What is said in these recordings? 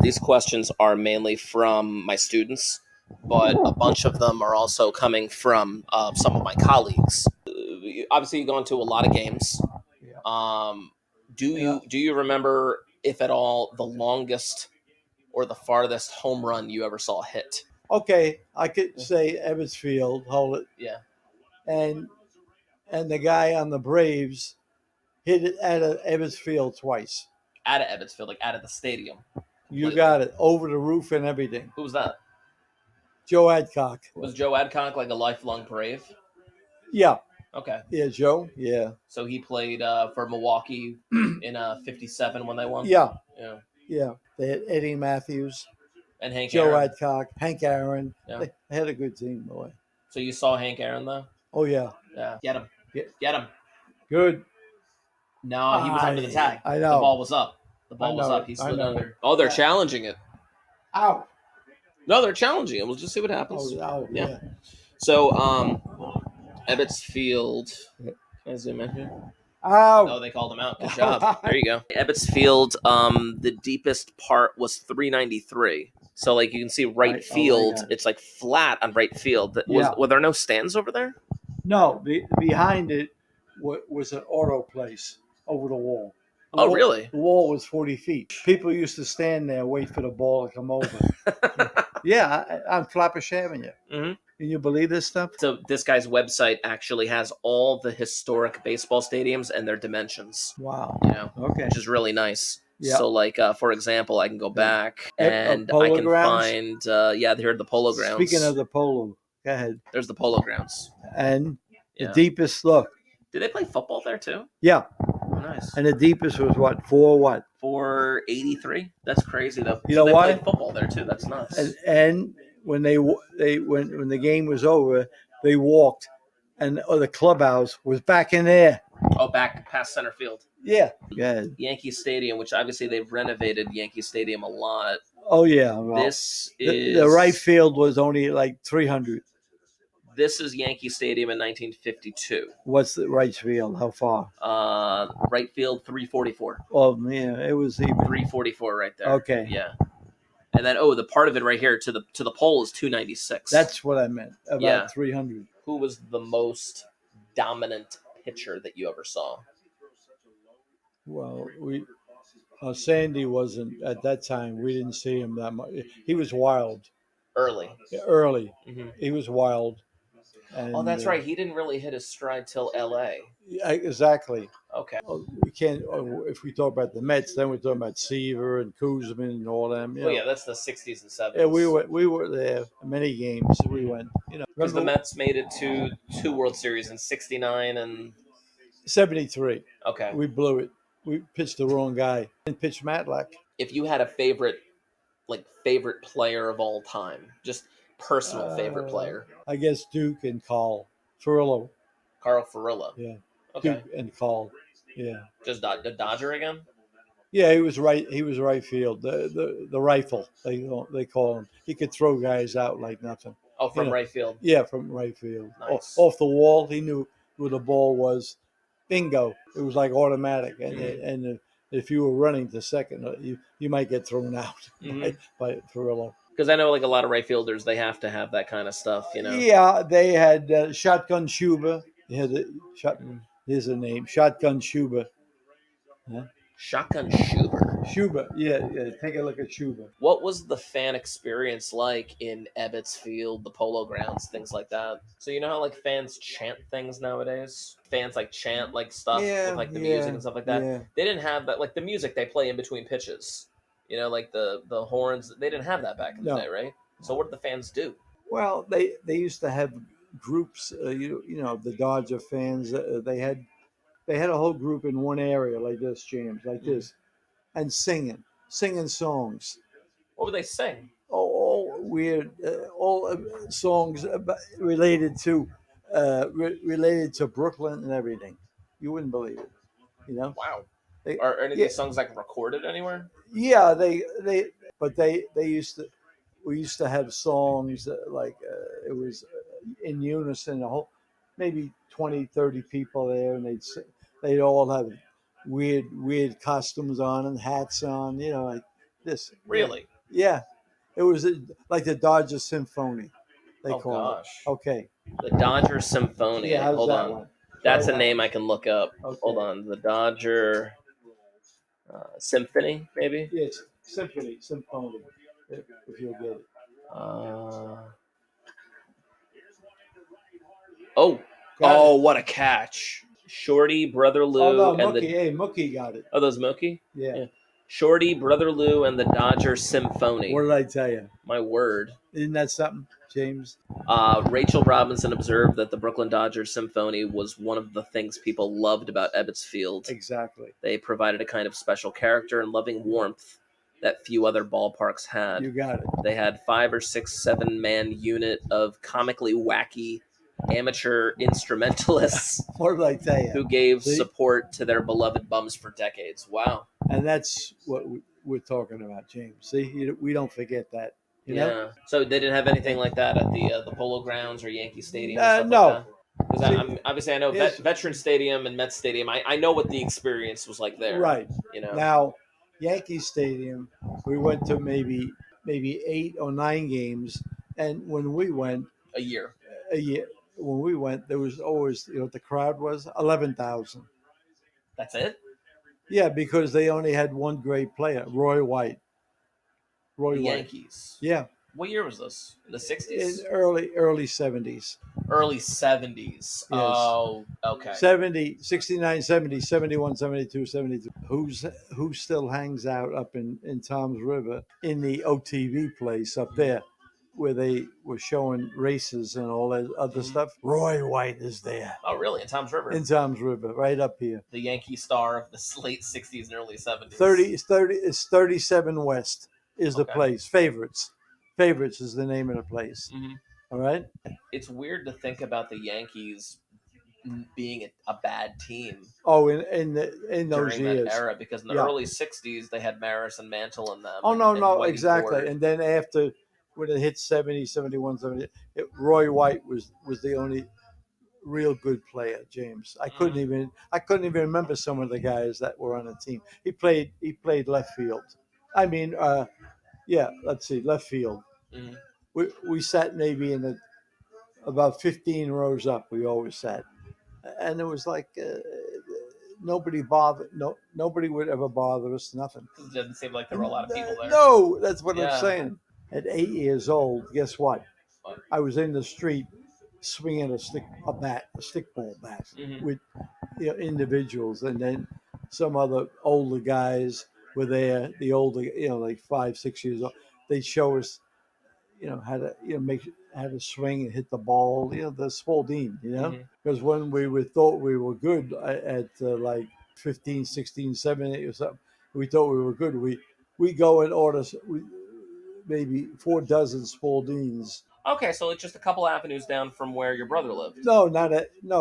These questions are mainly from my students, but a bunch of them are also coming from some of my colleagues. Obviously, you've gone to a lot of games. Yeah. Um, do Yeah. you remember, if at all, the longest or the farthest home run you ever saw hit? Okay, I could say Ebbets Field, hold it, Yeah, and the guy on the Braves hit it at Ebbets Field twice. out of Evansville, like out of the stadium. You Completely. got it, over the roof and everything. Who was that? Joe Adcock. Was Joe Adcock like a lifelong Brave? Yeah, Okay, yeah, Joe. Yeah, so he played for Milwaukee in '57 when they won. yeah, Yeah, yeah. They had Eddie Matthews, and Hank Joe Aaron. Adcock, Hank Aaron. Yeah. They had a good team, boy. So you saw Hank Aaron though? Oh yeah, Yeah. Get him. yeah. Get him. Good. No, he was under the tag. I The know. ball was up. The I ball was know up. it. He I slid know under. it. Oh, they're Yeah. challenging it. Out. No, they're challenging it. We'll just see what happens. Oh, out. Yeah. Yeah. So, Ebbets Field. Can I zoom in here? Out. Oh, they called him out. Good job. There you go. Ebbets Field, the deepest part was 393. So, like, you can see right field, got it. it's like flat on right field. Yeah. Were there no stands over there? No, behind it was an auto place over the wall. Oh, really? The wall was 40 feet. People used to stand there, wait for the ball to come over. Yeah, I'm Flatbush Avenue. hmm Can you believe this stuff? So this guy's website actually has all the historic baseball stadiums and their dimensions. Wow. You know, Okay. which is really nice. Yeah. So, like, for example, I can go back and Polo I can grounds? find, here are the Polo Grounds. Speaking of the polo, go ahead. There's the Polo Grounds. And Yeah. the deepest look. Did they play football there too? Yeah. Oh, nice. And the deepest was what? 483. That's crazy though. You So know they why? played football there too. That's nuts. And when when the game was over, they walked, and the clubhouse was back in there. Oh, back past center field. Yeah. Good. Yankee Stadium, which obviously they've renovated Yankee Stadium a lot. Oh yeah. Well, This is the right field was only like 300. This is Yankee Stadium in 1952. What's the right field? How far? Right field 344. Oh man, it was even 344 right there. Okay. Yeah. And then the part of it right here to the pole is 296. That's what I meant. About Yeah. 300. Who was the most dominant pitcher that you ever saw? Well, Sandy wasn't at that time. We didn't see him that much. He was wild. Early. Early. Mm-hmm. He was wild. And, Oh, that's right. He didn't really hit his stride till L.A. Exactly. Okay. We can't. If we talk about the Mets, then we're talking about Seaver and Kuzman and all them. Oh yeah, that's the 60s and 70s. Yeah, we were there many games. We went. Because the Mets made it to 2 World Series in '69 and 73. Okay. We blew it. We pitched the wrong guy and pitched Matlack. If you had a favorite player of all time, just personal favorite player. I guess Duke and Carl Furillo. Carl Furillo. Yeah. Okay. Duke and Carl. Yeah. Just the Dodger again? Yeah, he was right. He was right field. The rifle they call him. He could throw guys out like nothing. Oh, from right field. Yeah, from right field. Nice. Off the wall, he knew where the ball was. Bingo! It was like automatic. And if you were running to second, you might get thrown out by Furillo. Because I know, like, a lot of right fielders, they have to have that kind of stuff, you know. Yeah, they had Shotgun Shuba. They had here's the name, Shotgun Shuba. Huh? Shotgun Shuba. Shuba, yeah. Take a look at Shuba. What was the fan experience like in Ebbets Field, the Polo Grounds, things like that? So you know how, like, fans chant things nowadays? Fans, like, chant, like, stuff with, like, the music and stuff like that. Yeah. They didn't have that, like, the music they play in between pitches. You know, like the horns. They didn't have that back in the day, right? So what did the fans do? Well, they used to have groups. You know, the Dodger fans. They had a whole group in one area like this, James, like this, and singing songs. What would they sing? All weird, all songs related to Brooklyn and everything. You wouldn't believe it, you know. Wow. Are any of these songs like recorded anywhere? Yeah, they used to. We used to have songs like it was in unison. Maybe 20, 30 people there, and they'd all have weird costumes on and hats on. You know, like This. Really? Yeah. It was like the Dodger Symphony, they Oh call it. gosh. Okay. The Dodger Symphony. Yeah, how's Hold that on. one? That's Try a that name one. I can look up. Okay. Hold on. The Dodger Symphony, maybe? Yes, Symphony, if you'll get it. Oh, Got it. what a catch. Shorty, Brother Oh Lou, no, and Mookie. the. Hey, Mookie got it. Oh, those Mookie? Yeah. Yeah. Shorty, Brother Lou, and the Dodger Symphony. What did I tell you? My word. Isn't that something, James? Rachel Robinson observed that the Brooklyn Dodgers Symphony was one of the things people loved about Ebbets Field. Exactly. They provided a kind of special character and loving warmth that few other ballparks had. You got it. They had 5 or 6, 7-man unit of comically wacky amateur instrumentalists What did I tell you? who gave See? support to their beloved Bums for decades. Wow. And that's what we're talking about, James. See, we don't forget that. You know? So they didn't have anything like that at the Polo Grounds or Yankee Stadium and stuff no. like that? Because obviously I know Yes. Veteran Stadium and Met Stadium. I know what the experience was like there. Right. You know. Now, Yankee Stadium, we went to maybe 8 or 9 games, and when we went a year, when we went, there was always the crowd was 11,000. That's it. Yeah, because they only had one great player, Roy White. The Yankees. Yeah. What year was this? In the 60s? In early 70s. Early 70s. Yes. Oh, okay. 70, 69, 70, 71, 72, 73. Who still hangs out up in Tom's River in the OTV place up there where they were showing races and all that other stuff? Roy White is there. Oh, really? In Tom's River? In Tom's River, right up here. The Yankee star of the late 60s and early 70s. 30, 37 West is the place. Favorites is the name of the place. Mm-hmm. All right. It's weird to think about the Yankees being a bad team. Oh, in those years, that era, because in the early 60s they had Maris and Mantle in them. Oh, no, Whitey exactly. Ford. And then after, when it hit 70, 71, 70, Roy White was the only real good player, James. I couldn't even remember some of the guys that were on the team. He played left field. I mean, let's see, left field. Mm-hmm. We sat maybe in about 15 rows up. We always sat, and it was like nobody would ever bother us. Nothing. It didn't seem like there were a lot of people there. No, that's what I'm saying. At 8 years old, guess what? I was in the street swinging a stickball bat with individuals, and then some other older guys were there. The older, like 5, 6 years old, they'd show us, how to swing and hit the ball. The Spalding, because when we thought we were good at like 15, 16, 17 or something, we thought we were good. We go and order maybe 4 dozen Spaldings. Okay, so it's just a couple avenues down from where your brother lived. No,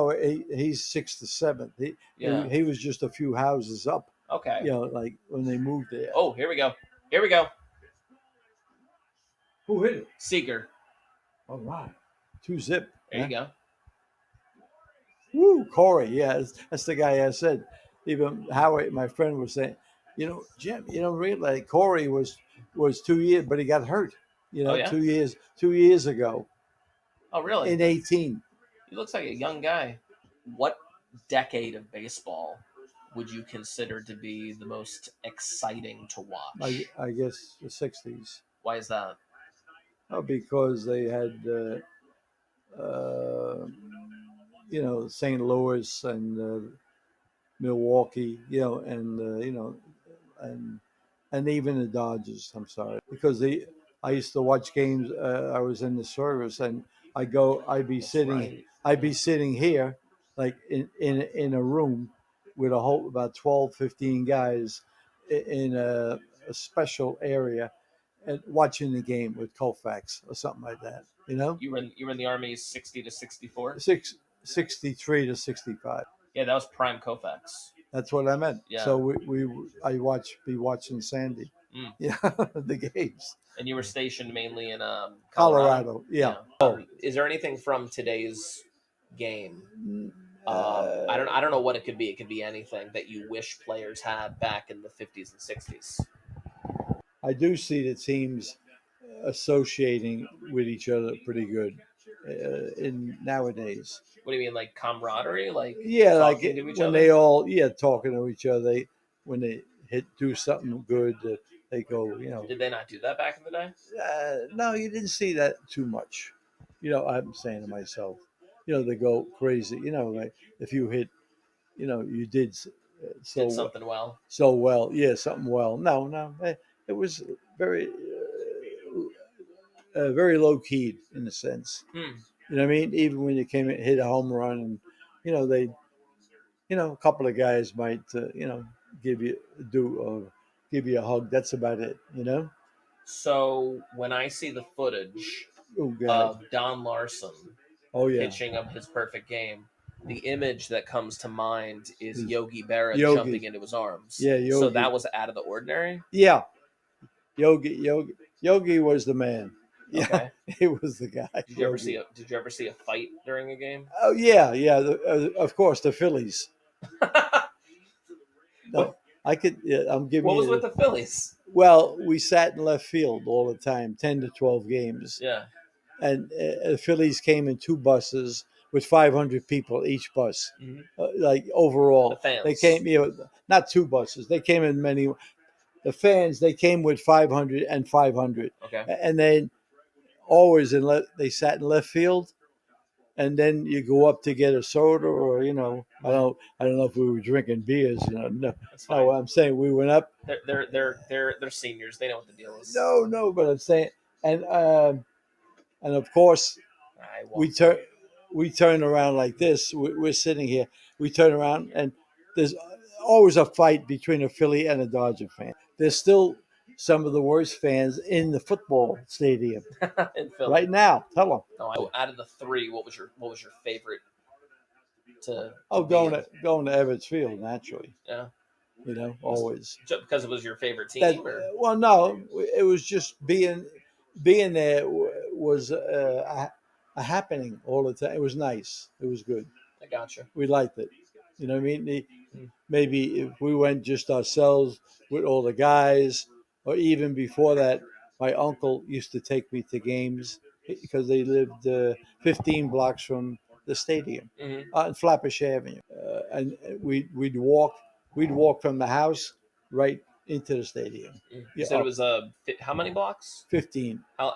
he's 6th to 7th. He was just a few houses up. Okay. Like when they moved there. Oh, here we go. Who hit it? Seeger. All right. 2-zip. There you go. Woo, Corey. Yeah, that's the guy I said. Even Howard, my friend, was saying, Jim, really, Corey was 2 years, but he got hurt. 2 years ago. Oh, really? In 18. He looks like a young guy. What decade of baseball would you consider to be the most exciting to watch? I guess the 60s. Why is that? Oh, because they had, St. Louis and Milwaukee, and even the Dodgers. I'm sorry, because I used to watch games. I was in the service, and I'd be sitting here, like in a room with about 12, 15 guys in a special area, and watching the game with Colfax or something like that. You were in the Army 60 to 64? 63 to 65. Yeah, that was prime Colfax. That's what I meant. Yeah. So I be watching Sandy. The games. And you were stationed mainly in Colorado. Yeah. Is there anything from today's game? I don't know what it could be. It could be anything that you wish players had back in the 50s and 60s. I do see the teams associating with each other pretty good in nowadays. What do you mean, like camaraderie, like Yeah, like talking to each when other? they all talking to each other. When they do something good, they go. Did they not do that back in the day? No, you didn't see that too much. I'm saying to myself, they go crazy. Like if you hit, you did Did so something well. so well. Yeah, something well. No, no, it was very, very low key in a sense. Hmm. You know what I mean? Even when you came and hit a home run, and they, a couple of guys might, give you give you a hug. That's about it. So when I see the footage Oh God. of Don Larson Oh yeah. pitching of his perfect game, the image that comes to mind is Is Yogi Berra jumping Yogi. into his arms. Yeah, So Yogi. that was out of the ordinary. Yeah, Yogi was the man. Yeah, Okay. he was the guy. Yogi. Did you ever see a fight during a game? Oh yeah, yeah. Of course, the Phillies. No, what I could. Yeah, I'm giving what was with you. the Phillies? Well, we sat in left field all the time, 10 to 12 games, Yeah. and the Phillies came in two buses with 500 people each bus. Mm-hmm. Like The overall, they fans. came. Not two buses. They came in many. The fans, they came with 500 and 500, Okay. and then always they sat in left field, and then you go up to get a soda, or I don't know if we were drinking beers. No, That's no. fine. I'm saying we went up. They're seniors. They know what the deal is. No, but I'm saying, and of course I we won't. turn we turn around like this. We're sitting here. We turn around, and there's always a fight between a Philly and a Dodger fan. There's still some of the worst fans in the football stadium In Philly. right now. Tell them. No, out of the three, what was your favorite to Oh, be going in? to going to Everett's Field naturally. Yeah. Always. Just because it was your favorite That team, or well, no, it was just being there was a happening all the time. It was nice. It was good. I gotcha. We liked it. You know what I mean? Mm. Maybe if we went just ourselves with all the guys, or even before that, my uncle used to take me to games because they lived 15 blocks from the stadium Mm-hmm. on Flatbush Avenue, and we'd walk from the house right into the stadium. You Yeah, said it up was how many blocks? 15. How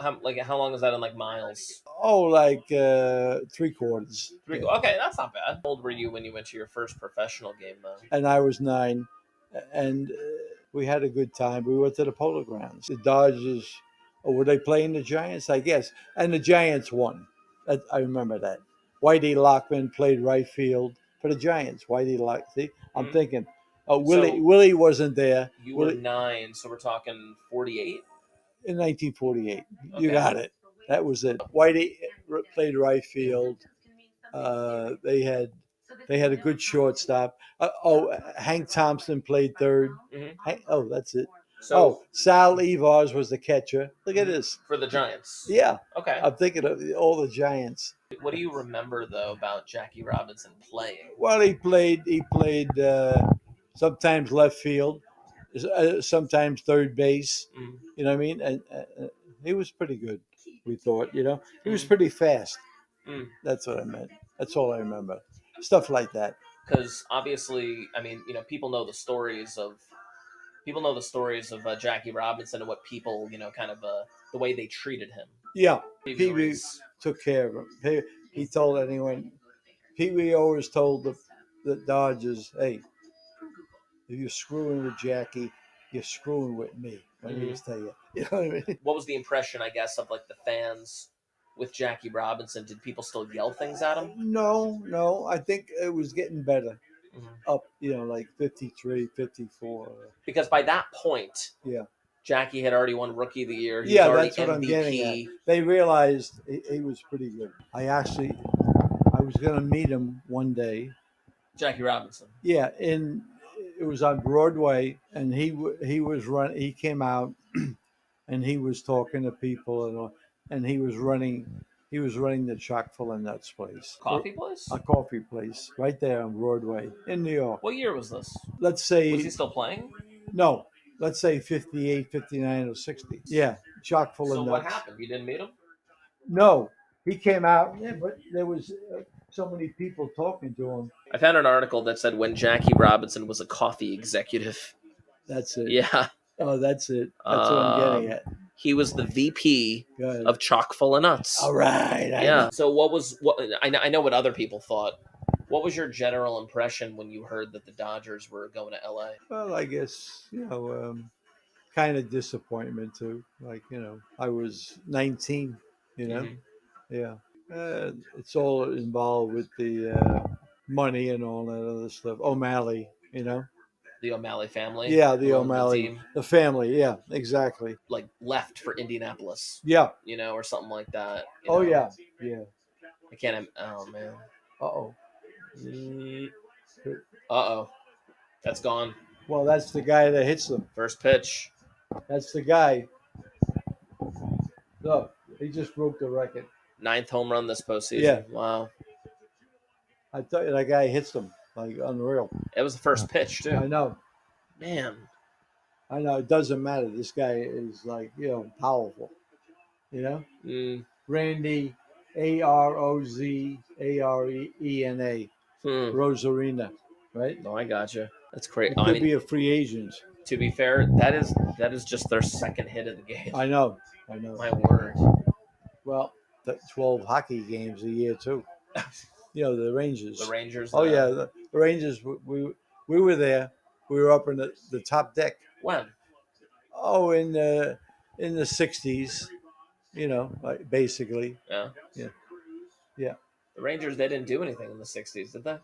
long is that in like miles? Oh, like 3/4. Three. Yeah. Okay, that's not bad. How old were you when you went to your first professional game, though? And I was 9, and we had a good time. We went to the Polo Grounds. The Dodgers, were they playing the Giants? I guess, and the Giants won. I remember that. Whitey Lockman played right field for the Giants. See, I'm Hmm. thinking, So Willie wasn't there. you were Willie 9, so we're talking 48. in 1948. You Okay. got it. That was it. Whitey played right field. They had a good shortstop. Hank Thompson played third. Hmm. That's it. So Sal Evars was the catcher. Look at this. for the Giants. Yeah, Okay. I'm thinking of all the Giants. What do you remember though about Jackie Robinson playing? Well, he played sometimes left field, sometimes third base. Mm. You know what I mean? And he was pretty good. We thought. He was Mm. pretty fast. Mm. That's what I meant. That's all I remember. Stuff like that. Because obviously, I mean, people know the stories of Jackie Robinson and what people, kind of the way they treated him. Yeah, Stevie Pee Wee Maurice. took care of him. He told anyone. Pee Wee always told the Dodgers, "Hey, if you're screwing with Jackie, you're screwing with me." Let me Hmm. just tell you. You know what I mean? What was the impression, I guess, of like the fans with Jackie Robinson? Did people still yell things at him? No, no. I think it was getting better. Hmm. Up, like 53, 54. Because by that point, Yeah. Jackie had already won Rookie of the Year. He was Yeah, already that's what I'm getting at. MVP. They realized he was pretty good. I was going to meet him one day. Jackie Robinson. Yeah, it was on Broadway, and he was run. He came out, and he was talking to people, and he was running. He was running the Chock full of Nuts place, Coffee place? a coffee place right there on Broadway in New York. What year was this? Let's Was he say still playing? no, let's say 58, 59, or 60. Yeah, chock full So of what nuts. happened? You didn't meet him? No, he came out. Yeah, but there was so many people talking to him. I found an article that said when Jackie Robinson was a coffee executive. That's it. Yeah. Oh, that's it. That's what I'm getting at. He was the VP Good. of Chock full of Nuts. All right. I Yeah. know. So what? I know what other people thought. What was your general impression when you heard that the Dodgers were going to LA? Well, I guess kind of disappointment too. Like I was 19. You know. Mhm. Yeah. It's all involved with the money and all that other stuff. O'Malley. The O'Malley family. Yeah, the who owned O'Malley, team, the family. Yeah, exactly. like left for Indianapolis, Yeah. or something like that. Oh yeah. Yeah. I can't. Oh man. Uh oh. Uh-oh. That's gone. Well, that's the guy that hits them. First pitch. That's the guy. Look, he just broke the record. 9th home run this postseason. Yeah. Wow. I tell you, that guy hits them like unreal. It was the first pitch too. I know. Man. I know. It doesn't matter. This guy is like powerful. Randy, Arozarena, Rosarina, right? No, I gotcha. That's great. It could be a free agent. To be fair, that is just their second hit of the game. I know. My word. Well, 12 hockey games a year too. The Rangers. The Rangers. Oh yeah, the Rangers. We were there. We were up in the top deck. When? Oh, in the '60s. Like basically. Yeah. Yeah. The Rangers, they didn't do anything in the '60s, did they?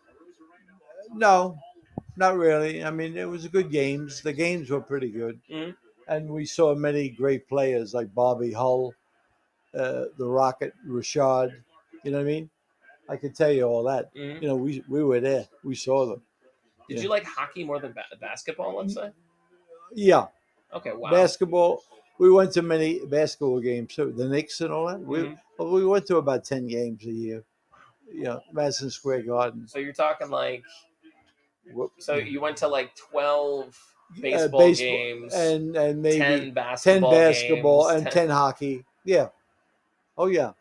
No, not really. I mean, it was good games. The games were pretty good, and we saw many great players like Bobby Hull, the Rocket Richard. You know what I mean? I could tell you all that. We were there. We saw them. Did you like hockey more than basketball, let's say? Yeah. Okay, wow. Basketball. We went to many basketball games too. The Knicks and all that. We went to about 10 games a year. Madison Square Garden. So you're talking like. So you went to like 12 baseball games and maybe 10 basketball games, and 10 hockey. Yeah. Oh yeah.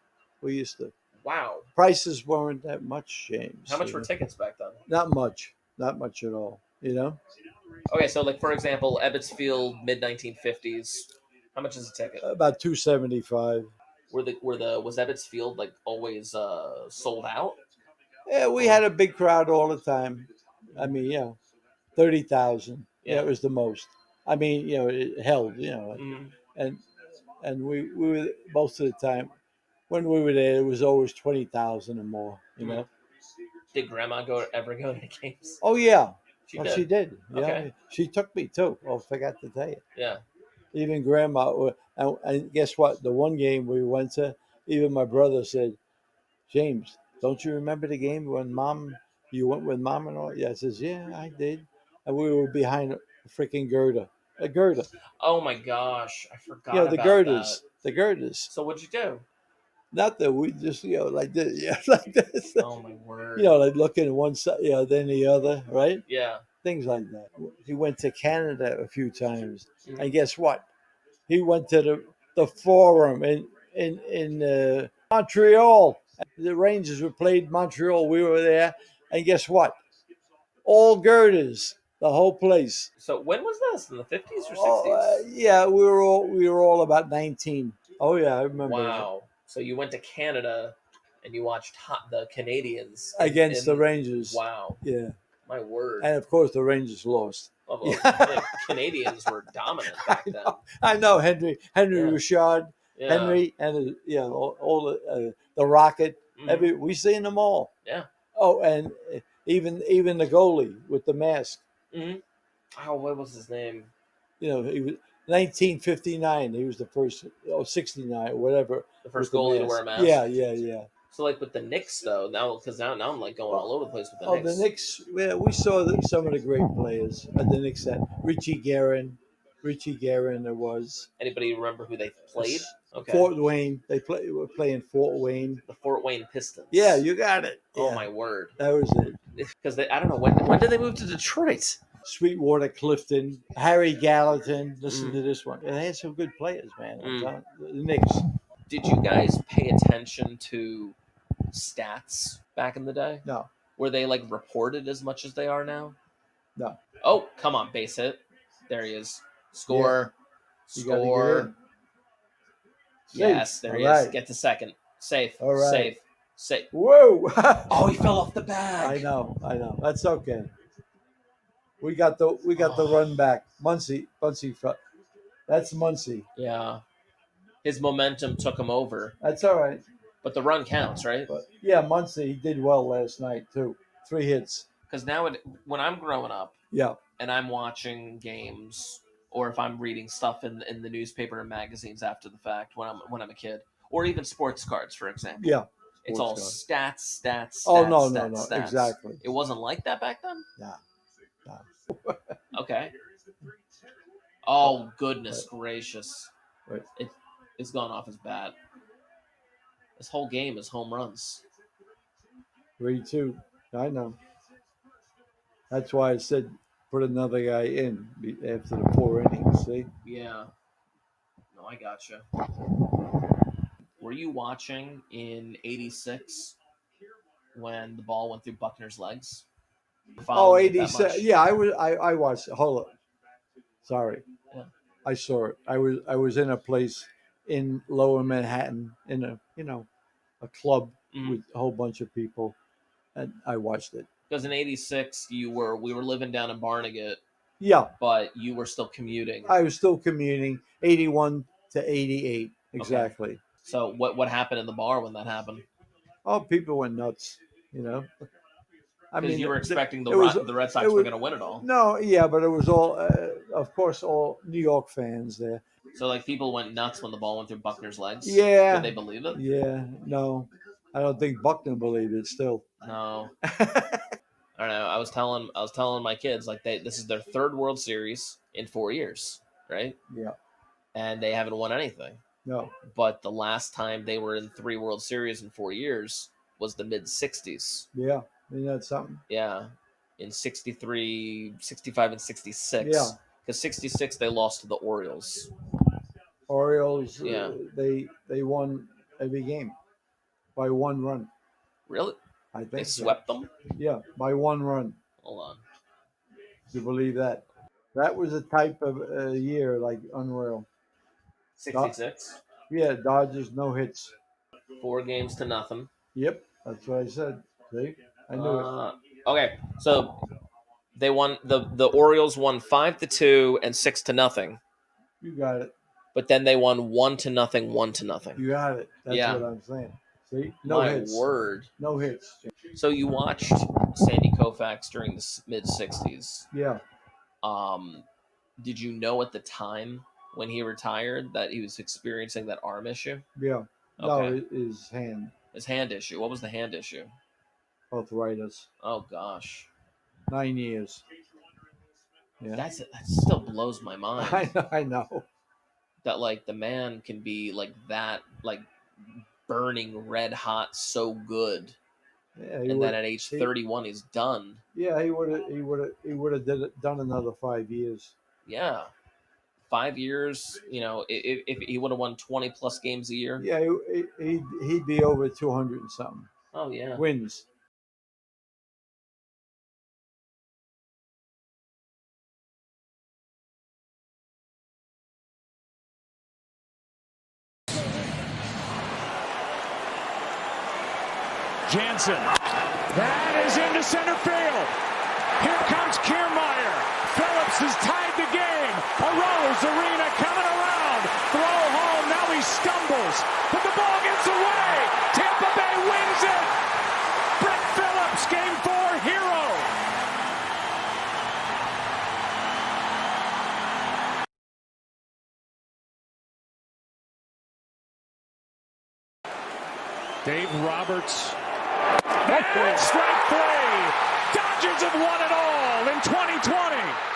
We used to. Wow. Prices weren't that much, James. How much were tickets back then? Not much. Not much at all. Okay, so like for example, Ebbets Field mid 1950s. How much is a ticket? About $275. Was Ebbets Field like always sold out? Yeah, we had a big crowd all the time. I mean, 30,000. Yeah, it was the most. I mean, it held. And we were most of the time when we were there, it was always 20,000 or more. Did Grandma ever go to the games? Oh yeah, she did. Yeah, okay. She took me too. Oh, forgot to tell you. Yeah. Even Grandma, and guess what? The one game we went to, even my brother said, "James, don't you remember the game when you went with Mom and all?" Yeah, I says, "Yeah, I did." And we were behind a freaking girder. A girder. Oh my gosh, I forgot. The girders. That. The girders. So what'd you do? Nothing. We just like this. Yeah, like this. Oh my word. Like looking at one side, then the other, right? Yeah. Things like that. He went to Canada a few times, and guess what? He went to the Forum in Montreal. The Rangers were played Montreal. We were there, and guess what? All girders, the whole place. So when was this? In the 50s or 60s? Yeah, we were all about 19. Oh yeah, I remember. Wow. That. So you went to Canada, and you watched the Canadians against the Rangers. Wow. Yeah. My word. And of course, the Rangers lost. Oh, well, the Canadians were dominant back then. I know Henri Richard, Henry, and all the Rocket. We seen them all. Yeah. Oh, and even the goalie with the mask. Oh, what was his name? He was 1959. He was the first. 69 or whatever. The first goalie to wear a mask. Yeah. So like with the Knicks though, now I'm like going all over the place with the Knicks. Oh, the Knicks. Yeah, we saw some of the great players at the Knicks. Richie Guerin there was. Anybody remember who they played? Okay. Fort Wayne. Were playing Fort Wayne. The Fort Wayne Pistons. Yeah, you got it. Oh my word. That was it. Because I don't know when did they move to Detroit? Sweetwater Clifton, Harry Gallatin. Listen to this one. And they had some good players, man. The Knicks. Did you guys pay attention to stats back in the day? No. Were they like reported as much as they are now? No. Oh, come on, base hit. There he is. Score. Yeah. Score. Yes, there he is. Get to second. Safe. All right. Safe. Safe. Whoa. Oh, he fell off the bag. I know. That's okay. We got the run back. Muncie. That's Muncie. Yeah. His momentum took him over. That's all right. But the run counts, right? But yeah, Muncie did well last night too. 3 hits. Because now when I'm growing up, yeah, and I'm watching games, or if I'm reading stuff in the newspaper and magazines after the fact when I'm a kid, or even sports cards, for example. Yeah. It's all stats. Oh no, stats. Exactly. It wasn't like that back then? No. Okay. Oh goodness gracious. Right. It's gone off as bad. This whole game is home runs. 3-2. I know. That's why I said put another guy in after the 4 innings, see? Yeah. No, I gotcha. Were you watching in '86 when the ball went through Buckner's legs? Oh, 86. Yeah, I watched it. Hold up. Sorry. Yeah. I saw it. I was in a place in Lower Manhattan in a club with a whole bunch of people, and I watched it. Because in '86 we were living down in Barnegat. Yeah. But you were still commuting. I was still commuting. 81 to 88 exactly. Okay. So what happened in the bar when that happened? Oh, people went nuts. I mean, you were expecting the Red Sox were going to win it all. No, yeah, but it was all, of course, all New York fans there. So, like, people went nuts when the ball went through Buckner's legs? Yeah. Did they believe it? Yeah, no. I don't think Buckner believed it still. No. I don't know. I was telling my kids, like, this is their 3rd World Series in 4 years, right? Yeah. And they haven't won anything. No. But the last time they were in 3 World Series in 4 years was the mid-'60s. Yeah. Isn't that something? Yeah. In 63, 65, and 66. Yeah. Because 66, they lost to the Orioles. Orioles, yeah. They won every game by 1 run. Really? I think they swept them? Yeah, by 1 run. Hold on. Do you believe that? That was a type of year, like, unreal. 66? Yeah, Dodgers, no hits. 4 games to nothing. Yep, that's what I said. See? I knew it. Okay, so they won. The Orioles won 5-2 and 6-0. You got it. But then they won 1-0, 1-0. You got it. That's what I'm saying. See, no hits. My word. No hits. So you watched Sandy Koufax during the mid-'60s. Yeah. Did you know at the time when he retired that he was experiencing that arm issue? Yeah. Okay. No, his hand. His hand issue. What was the hand issue? Arthritis. Oh gosh. 9 years. Yeah. That still blows my mind. I know. That like the man can be like that, like burning red hot, so good. Yeah, and then at age 31, he's done. Yeah, he would have done another 5 years. Yeah. 5 years, if he would have won 20 plus games a year. Yeah, he'd be over 200 and something. Oh yeah. Wins. Jansen. That is into center field. Here comes Kiermaier. Phillips has tied the game. A Rose Arena coming around. Throw home. Now he stumbles. But the ball gets away. Tampa Bay wins it. Brett Phillips, game 4 hero. Dave Roberts. And strike 3. Dodgers have won it all in 2020.